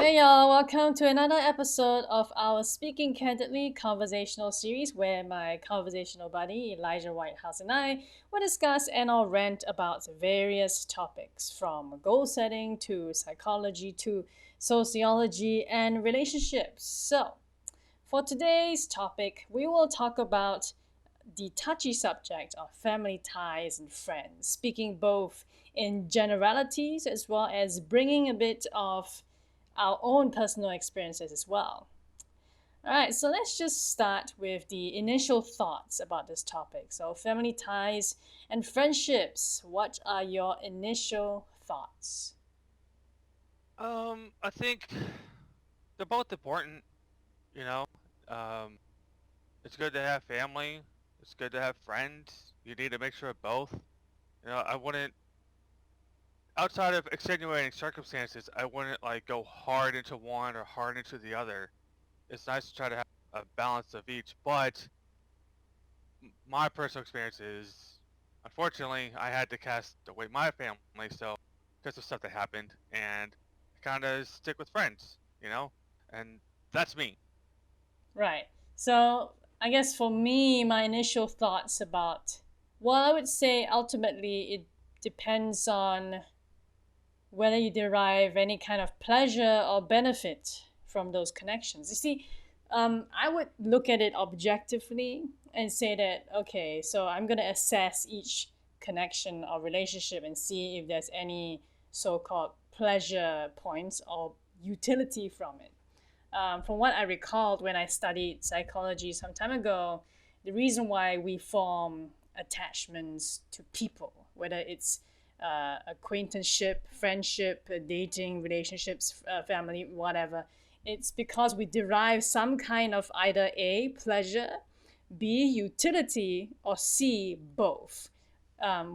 Hey y'all, welcome to another episode of our Speaking Candidly conversational series where my conversational buddy Elijah Whitehouse and I will discuss and or rant about various topics from goal setting to psychology to sociology and relationships. So, for today's topic, we will talk about the touchy subject of family ties and friends, speaking both in generalities as well as bringing a bit of our own personal experiences as well. All right, so let's just start with the initial thoughts about this topic. So, family ties and friendships. What are your initial thoughts? I think they're both important, you know. Um, it's good to have family. It's good to have friends. You need a mixture of both. I wouldn't, outside of extenuating circumstances, I wouldn't like go hard into one or hard into the other. It's nice to try to have a balance of each, but my personal experience is, unfortunately, I had to cast away my family, so because of stuff that happened, and I kind of stick with friends, and that's me. Right. So, I guess for me, my initial thoughts about, well, I would say ultimately it depends on whether you derive any kind of pleasure or benefit from those connections. You see, I would look at it objectively and say that, okay, so I'm going to assess each connection or relationship and see if there's any so called pleasure points or utility from it. From what I recalled when I studied psychology some time ago, the reason why we form attachments to people, whether it's acquaintanceship, friendship, dating, relationships, family, whatever, it's because we derive some kind of either A, pleasure, B, utility, or C, both.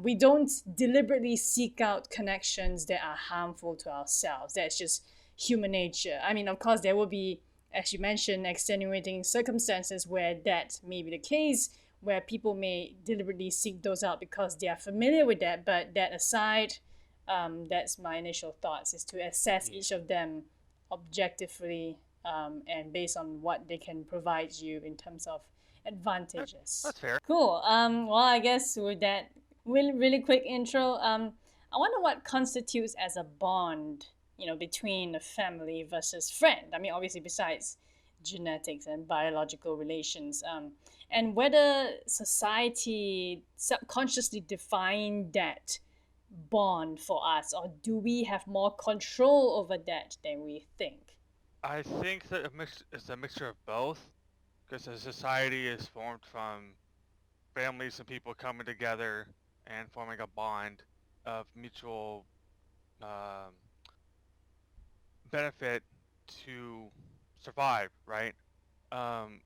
We don't deliberately seek out connections that are harmful to ourselves. That's just human nature. I mean, of course, there will be, as you mentioned, extenuating circumstances where that may be the case, where people may deliberately seek those out because they are familiar with that. But that aside, that's my initial thoughts is to assess Yeah. each of them objectively and based on what they can provide you in terms of That, advantages. that's fair. Cool. Well, I guess with that really quick intro, I wonder what constitutes as a bond, between a family versus friend. I mean, obviously, besides genetics and biological relations, and whether society subconsciously define that bond for us, or do we have more control over that than we think? I think that it's a mixture of both, because a society is formed from families and people coming together and forming a bond of mutual um, benefit to survive, right? Um,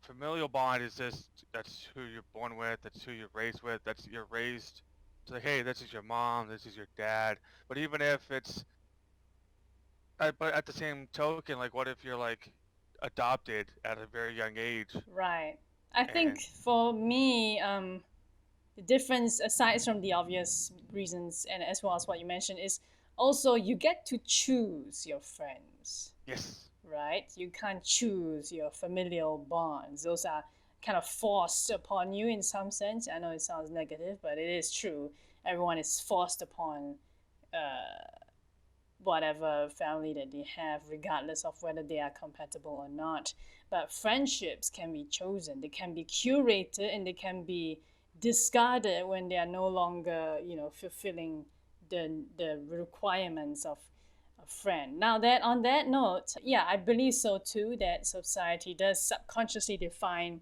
Familial bond is just that's who you're born with, that's who you're raised with, that's you're raised to like, hey, this is your mom, this is your dad. But even if it's, but at the same token, like, what if you're like adopted at a very young age, Right. I think and for me, the difference, aside from the obvious reasons and as well as what you mentioned, is also you get to choose your friends, yes, right? You can't choose your familial bonds. Those are kind of forced upon you in some sense. I know it sounds negative, but it is true. Everyone is forced upon whatever family that they have, regardless of whether they are compatible or not. But friendships can be chosen, they can be curated, and they can be discarded when they are no longer, fulfilling the requirements of a friend. Now that on that note, yeah, I believe so too that society does subconsciously define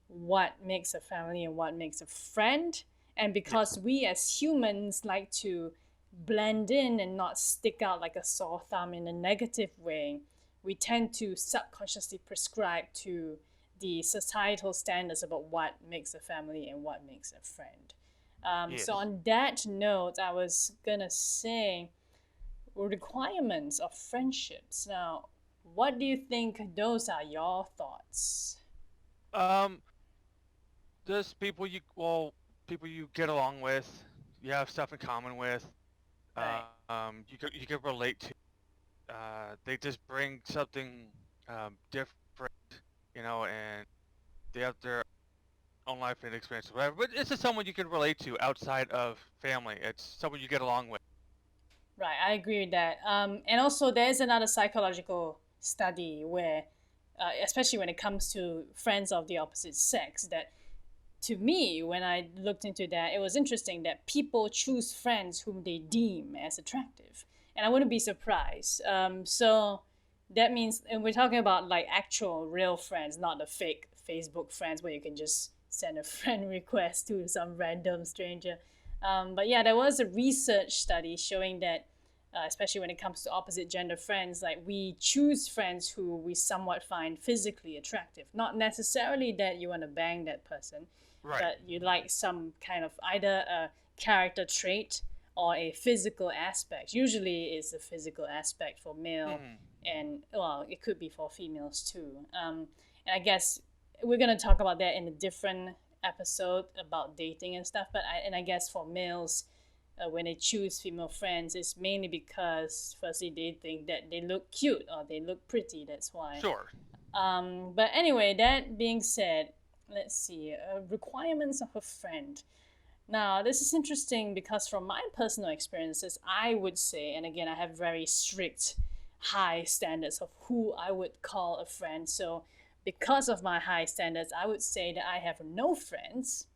what makes a family and what makes a friend. And yes, because we as humans like to blend in and not stick out like a sore thumb in a negative way, we tend to subconsciously prescribe to the societal standards about what makes a family and what makes a friend. So, yes. on that note, I was gonna say requirements of friendships. Now, what do you think those are your thoughts? Um, just people you get along with, you have stuff in common with, Right. you could relate to. they just bring something different, and they have their own life and experience, or whatever. But it's just someone you can relate to outside of family. It's someone you get along with. Right, I agree with that. And also, there's another psychological study where, especially when it comes to friends of the opposite sex, that to me, when I looked into that, it was interesting that people choose friends whom they deem as attractive. And I wouldn't be surprised. So that means, and we're talking about like actual real friends, not the fake Facebook friends where you can just send a friend request to some random stranger. But yeah, there was a research study showing that, especially when it comes to opposite gender friends, like we choose friends who we somewhat find physically attractive. Not necessarily that you want to bang that person, Right. but you like some kind of either a character trait or a physical aspect. Usually, it's a physical aspect for male, Hmm. and well, it could be for females too. And I guess we're gonna talk about that in a different episode about dating and stuff. But I guess for males, when they choose female friends, it's mainly because firstly they think that they look cute or they look pretty. That's why. Sure. But anyway, that being said, let's see, requirements of a friend. Now, this is interesting because from my personal experiences, I would say, and again, I have very strict, high standards of who I would call a friend. So, because of my high standards, I would say that I have no friends.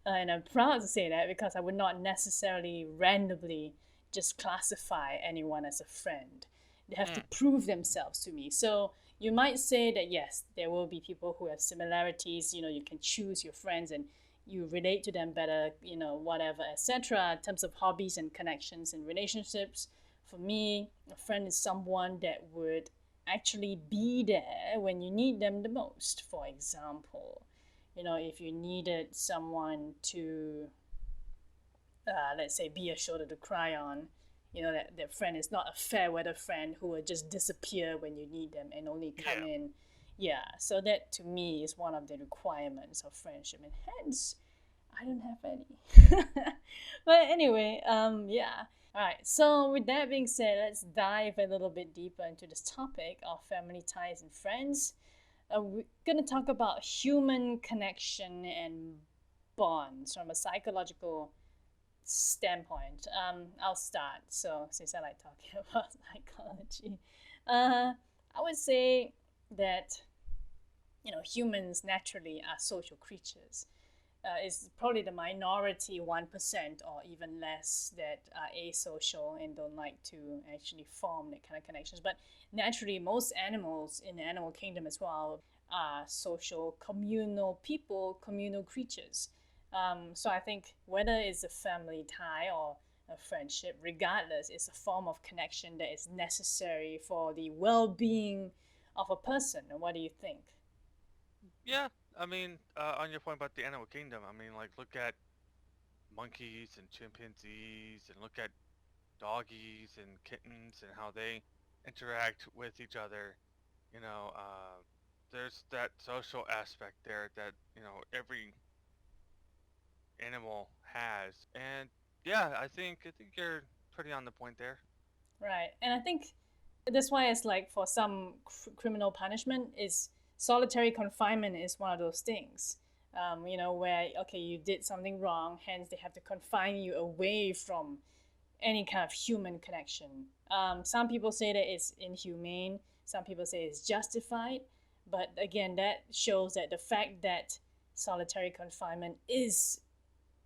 And I'm proud to say that because I would not necessarily randomly just classify anyone as a friend. They have to Mm. prove themselves to me. So you might say that yes, there will be people who have similarities. You can choose your friends and you relate to them better, whatever, etc. In terms of hobbies and connections and relationships. For me, a friend is someone that would actually be there when you need them the most. For example, if you needed someone to, let's say, be a shoulder to cry on, that friend is not a fair weather friend who will just disappear when you need them and only come Yeah. in. Yeah, so that to me is one of the requirements of friendship, and hence, I don't have any. But anyway, yeah. All right, so with that being said, let's dive a little bit deeper into this topic of family ties and friends. We're going to talk about human connection and bonds from a psychological standpoint. I'll start. So, since I like talking about psychology, I would say that humans naturally are social creatures. Is probably the minority 1% or even less that are asocial and don't like to actually form that kind of connections. But naturally, most animals in the animal kingdom as well are social, communal people, communal creatures. So I think whether it's a family tie or a friendship, regardless, it's a form of connection that is necessary for the well-being of a person. What do you think? Yeah. I mean, on your point about the animal kingdom, I mean, like, look at monkeys and chimpanzees, and look at doggies and kittens and how they interact with each other. You know, there's that social aspect there that every animal has, and yeah, I think you're pretty on the point there. Right. And I think that's why it's like for some criminal punishment is solitary confinement is one of those things. Where okay, you did something wrong, hence they have to confine you away from any kind of human connection. Some people say that it's inhumane. Some people say it's justified. But again, that shows that the fact that solitary confinement is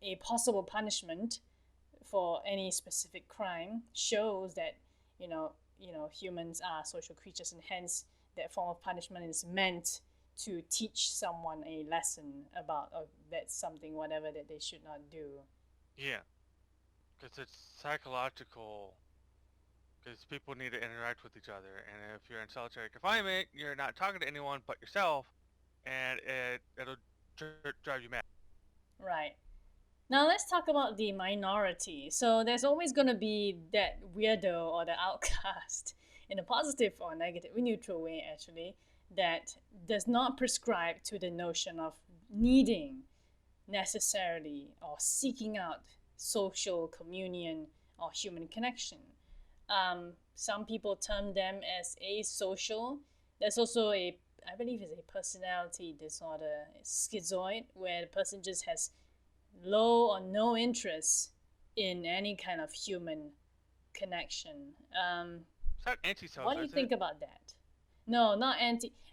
a possible punishment for any specific crime shows that humans are social creatures, and hence that form of punishment is meant to teach someone a lesson about that's something whatever that they should not do. Yeah, because it's psychological. Because people need to interact with each other, and if you're in solitary confinement, you're not talking to anyone but yourself, and it'll drive you mad. Right. Now let's talk about the minority. So there's always going to be that weirdo or the outcast in a positive or negative, neutral way actually, that does not prescribe to the notion of needing necessarily or seeking out social communion or human connection. Some people term them as asocial. There's also I believe it's a personality disorder, schizoid, where the person just has low or no interest in any kind of human connection. It's not What do antisocial, you isn't it? think about that? No, not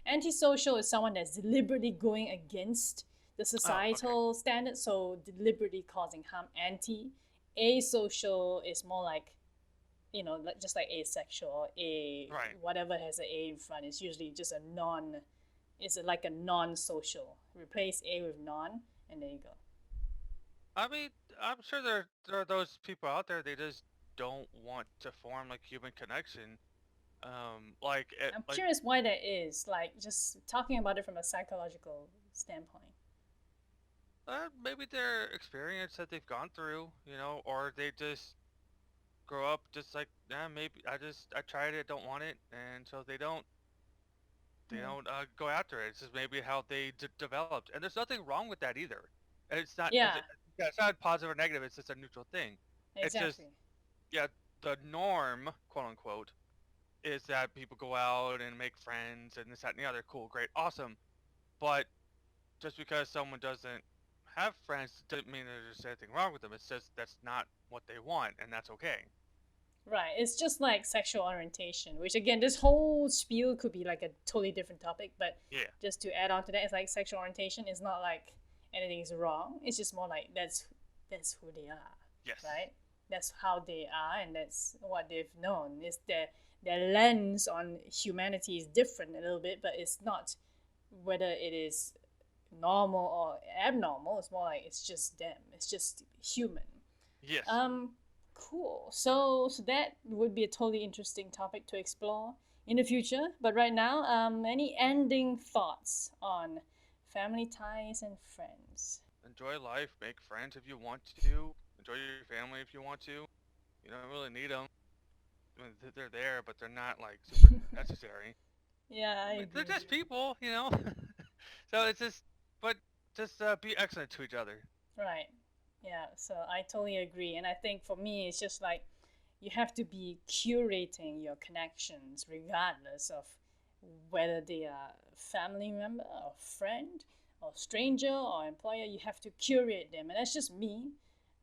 antisocial is someone that's deliberately going against the Oh, okay. societal standards, so deliberately causing harm. Asocial is more like, just like asexual, a Right. whatever has an a in front is usually just a non. It's like a non-social. Replace a with non, and there you go. I mean, I'm sure there are those people out there. They just don't want to form like human connection. I'm Like curious why that is. Like just talking about it from a psychological standpoint. maybe their experience that they've gone through, or they just grow up just like, yeah, maybe I tried it, don't want it, and so they Hmm. don't go after it. It's just maybe how they developed, and there's nothing wrong with that either. And Yeah, yeah, it's not positive or negative. It's just a neutral thing. It's just, exactly. yeah, the norm, quote unquote, is that people go out and make friends and this, that, and the other. Cool, great, awesome. But just because someone doesn't have friends doesn't mean there's anything wrong with them. It's just that's not what they want, and that's okay. Right. It's just like sexual orientation, which again, this whole spiel could be like a totally different topic, but Yeah. just to add on to that, it's like sexual orientation is not like anything is wrong. It's just more like that's who they are, Yes. right? That's how they are, and that's what they've known. It's their lens on humanity is different a little bit, but it's not whether it is normal or abnormal. It's more like it's just them. It's just human. Yes. Um, cool. So that would be a totally interesting topic to explore in the future. But right now, any ending thoughts on family ties and friends? Enjoy life. Make friends if you want to. Enjoy your family if you want to. You don't really need them. I mean, they're there, but they're not like super necessary. Yeah, I I mean, they're agree. just people. So it's just, but just be excellent to each other. Right. Yeah. So I totally agree, and I think for me, it's just like you have to be curating your connections regardless of whether they are family member or friend or stranger or employer. You have to curate them, and that's just me.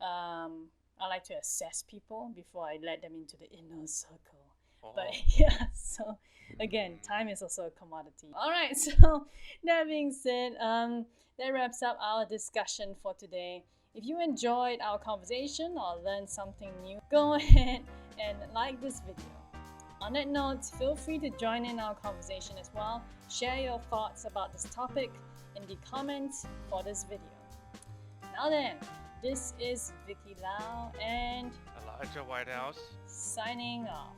I like to assess people before I let them into the inner circle. But Oh. yeah, so again, Mm. time is also a commodity. All right, so that being said, that wraps up our discussion for today. If you enjoyed our conversation or learned something new, go ahead and like this video. On that note, feel free to join in our conversation as well. Share your thoughts about this topic in the comments for this video. Now then, this is Vicki Lau and Elijah Whitehouse. signing off.